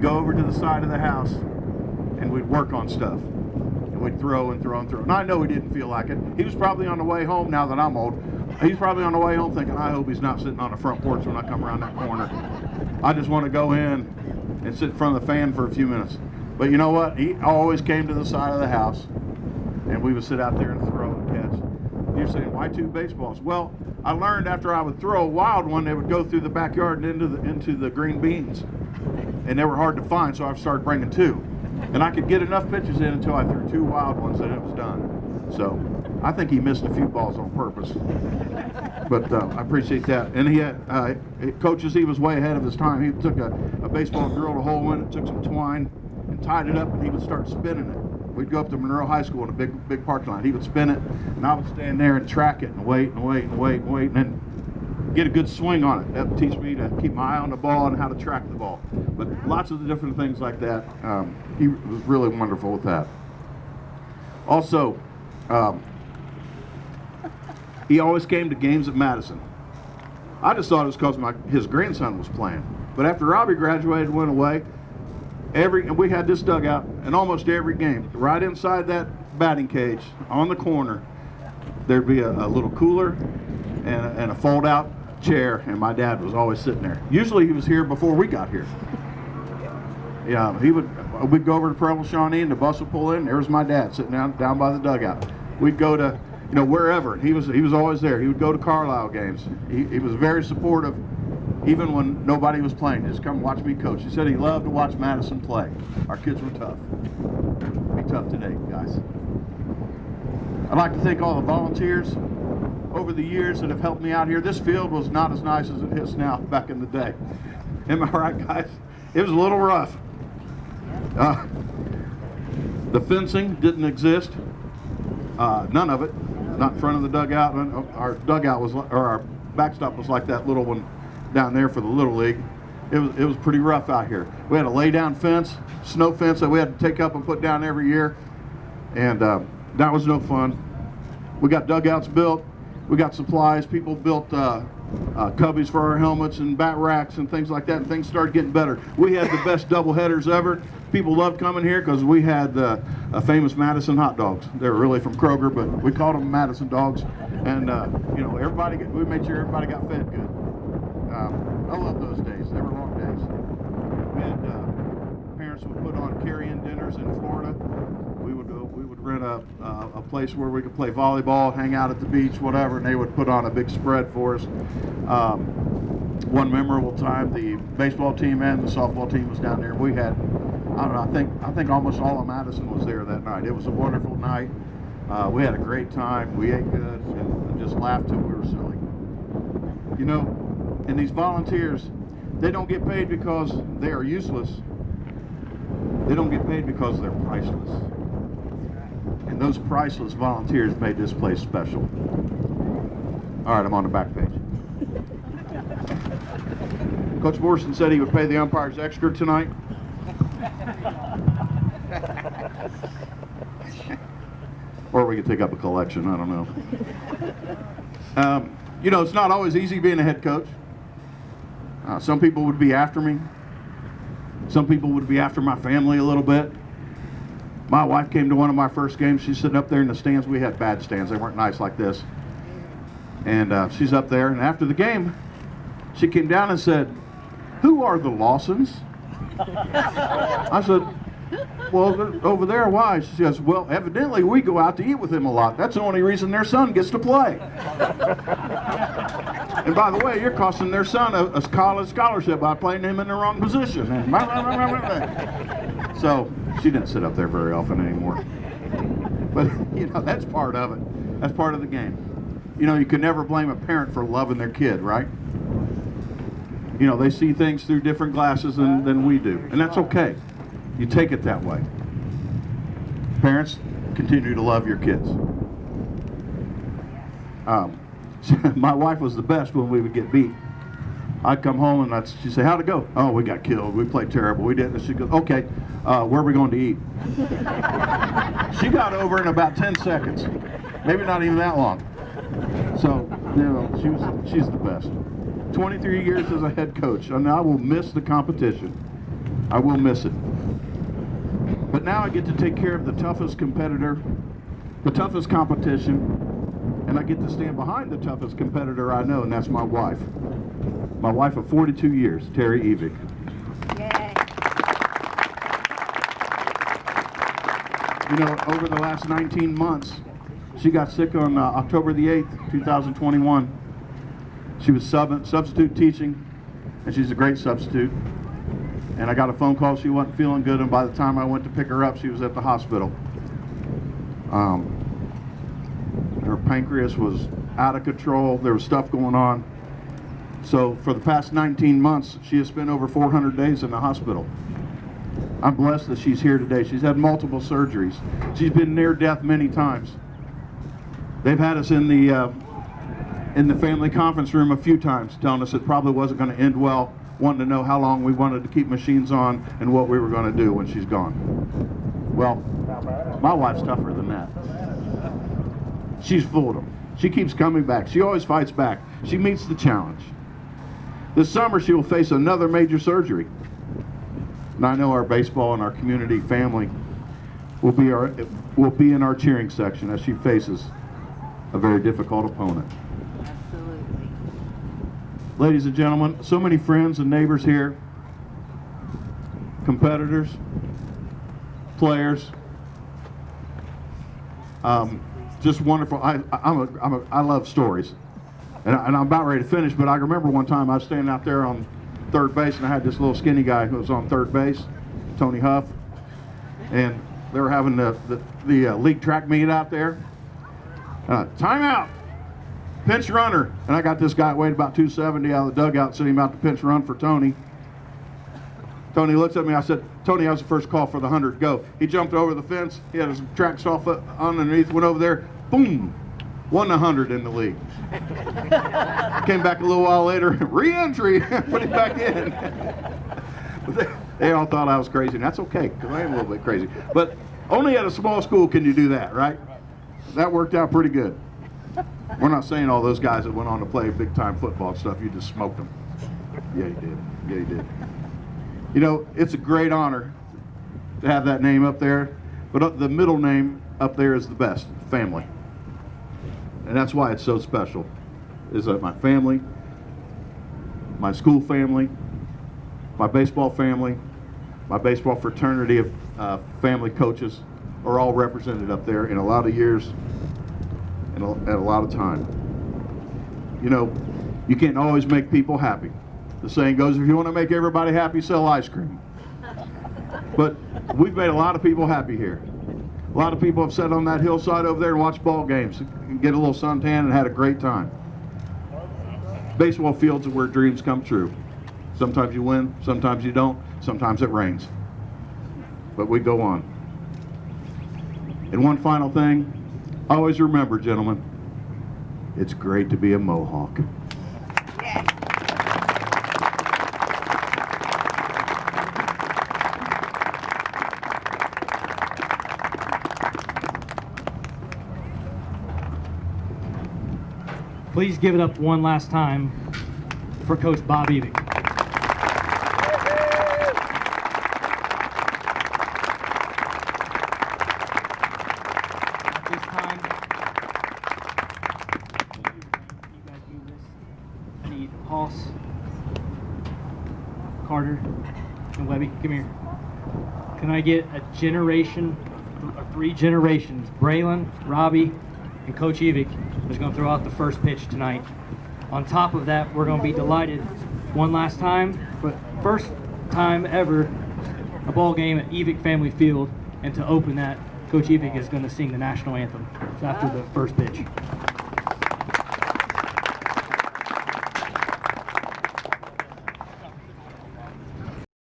Go over to the side of the house and we'd work on stuff. And we'd throw and throw and throw. And I know he didn't feel like it. He was probably on the way home, now that I'm old, he's probably on the way home thinking, I hope he's not sitting on the front porch when I come around that corner. I just want to go in and sit in front of the fan for a few minutes. But you know what? He always came to the side of the house and we would sit out there and throw and catch. You're saying, why two baseballs? Well, I learned after I would throw a wild one, they would go through the backyard and into the green beans. And they were hard to find, so I started bringing two. And I could get enough pitches in until I threw two wild ones and it was done. So I think he missed a few balls on purpose. But I appreciate that. And he had, coaches, he was way ahead of his time. He took a baseball, drilled a hole in it, took some twine and tied it up, and he would start spinning it. We'd go up to Monroe High School in a big parking lot. He would spin it, and I would stand there and track it and wait and wait and wait and wait, and then get a good swing on it. That would teach me to keep my eye on the ball and how to track the ball. But lots of the different things like that. He was really wonderful with that. Also, he always came to games at Madison. I just thought it was because his grandson was playing. But after Robbie graduated and went away, and we had this dugout, and almost every game, right inside that batting cage, on the corner, there'd be a little cooler and a fold-out chair, and my dad was always sitting there. Usually he was here before we got here. Yeah, we'd go over to Preble Shawnee, and the bus would pull in, there was my dad sitting down by the dugout. We'd go to, wherever, and he was always there. He would go to Carlisle games. He was very supportive, even when nobody was playing. Just come watch me coach. He said he loved to watch Madison play. Our kids were tough. Be tough today, guys. I'd like to thank all the volunteers over the years that have helped me out here. This field was not as nice as it is now back in the day. Am I right, guys? It was a little rough. The fencing didn't exist. None of it. Not in front of the dugout. Our dugout was, or our backstop was like that little one down there for the Little League. It was pretty rough out here. We had a lay down fence, snow fence that we had to take up and put down every year, and that was no fun. We got dugouts built, we got supplies, people built cubbies for our helmets and bat racks and things like that, and things started getting better. We had the best double headers ever. People loved coming here because we had famous Madison hot dogs. They were really from Kroger, but we called them Madison dogs, and we made sure everybody got fed good. I love those days. They were long days. We had parents would put on carry-in dinners in Florida. We would rent a place where we could play volleyball, hang out at the beach, whatever, and they would put on a big spread for us. One memorable time, the baseball team and the softball team was down there. We had, I don't know, I think almost all of Madison was there that night. It was a wonderful night. We had a great time. We ate good and just laughed till we were silly. And these volunteers, they don't get paid because they are useless. They don't get paid because they're priceless. And those priceless volunteers made this place special. All right, I'm on the back page. Coach Morrison said he would pay the umpires extra tonight. Or we could take up a collection, I don't know. It's not always easy being a head coach. Some people would be after me. Some people would be after my family a little bit. My wife came to one of my first games. She's sitting up there in the stands. We had bad stands. They weren't nice like this. And she's up there. And after the game, she came down and said, "Who are the Lawsons?" I said, "Well, they're over there. Why?" She says, "Well, evidently we go out to eat with them a lot. That's the only reason their son gets to play. And by the way, you're costing their son a college scholarship by playing him in the wrong position." And so she didn't sit up there very often anymore. But, that's part of it. That's part of the game. You can never blame a parent for loving their kid, right? They see things through different glasses than we do. And that's okay. You take it that way. Parents, continue to love your kids. My wife was the best when we would get beat. I'd come home and she'd say, "How'd it go?" "Oh, we got killed. We played terrible. We didn't." She'd go, "Okay, where are we going to eat?" She got over in about 10 seconds. Maybe not even that long. So, she's the best. 23 years as a head coach, and I will miss the competition. I will miss it. But now I get to take care of the toughest competitor, the toughest competition, and I get to stand behind the toughest competitor I know, and that's my wife. My wife of 42 years, Terry Evick. Yay. You know, over the last 19 months, she got sick on October the 8th, 2021. She was substitute teaching, and she's a great substitute. And I got a phone call, she wasn't feeling good, and by the time I went to pick her up, she was at the hospital. Her pancreas was out of control, there was stuff going on. So for the past 19 months, she has spent over 400 days in the hospital. I'm blessed that she's here today. She's had multiple surgeries. She's been near death many times. They've had us in the family conference room a few times, telling us it probably wasn't going to end well, wanting to know how long we wanted to keep machines on and what we were going to do when she's gone. Well, my wife's tougher than that. She's fooled them. She keeps coming back. She always fights back. She meets the challenge. This summer she will face another major surgery. And I know our baseball and our community family will be in our cheering section as she faces a very difficult opponent. Absolutely. Ladies and gentlemen, so many friends and neighbors here, competitors, players, just wonderful. I love stories, and I'm about ready to finish. But I remember one time I was standing out there on third base, and I had this little skinny guy who was on third base, Tony Huff, and they were having the league track meet out there. Timeout, pinch runner, and I got this guy weighed about 270 out of the dugout, sending him out to pinch run for Tony. Tony looks at me. I said, "Tony, that was the first call for the 100. Go." He jumped over the fence. He had his track soft foot underneath. Went over there. Boom, won the 100 in the league. Came back a little while later. Re-entry. Put him back in. They all thought I was crazy, and that's okay because I am a little bit crazy. But only at a small school can you do that, right? That worked out pretty good. We're not saying all those guys that went on to play big-time football and stuff, you just smoked them. Yeah, you did. Yeah, you did. You know, it's a great honor to have that name up there, but the middle name up there is the best, family. And that's why it's so special, is that my family, my school family, my baseball family, my baseball fraternity of family coaches are all represented up there in a lot of years and at a lot of time. You know, you can't always make people happy. The saying goes, if you want to make everybody happy, sell ice cream. But we've made a lot of people happy here. A lot of people have sat on that hillside over there and watched ball games, get a little suntan and had a great time. Baseball fields are where dreams come true. Sometimes you win, sometimes you don't, sometimes it rains. But we go on. And one final thing, always remember, gentlemen, it's great to be a Mohawk. Yeah. Please give it up one last time for Coach Bob Evick. At this time, you guys move this. I need Hoss, Carter, and Webby. Come here. Can I get a generation, or 3 generations, Braylon, Robbie, and Coach Evick is going to throw out the first pitch tonight. On top of that, we're going to be delighted one last time, for first time ever, a ball game at Evick Family Field, and to open that, Coach Evick is going to sing the national anthem after the first pitch.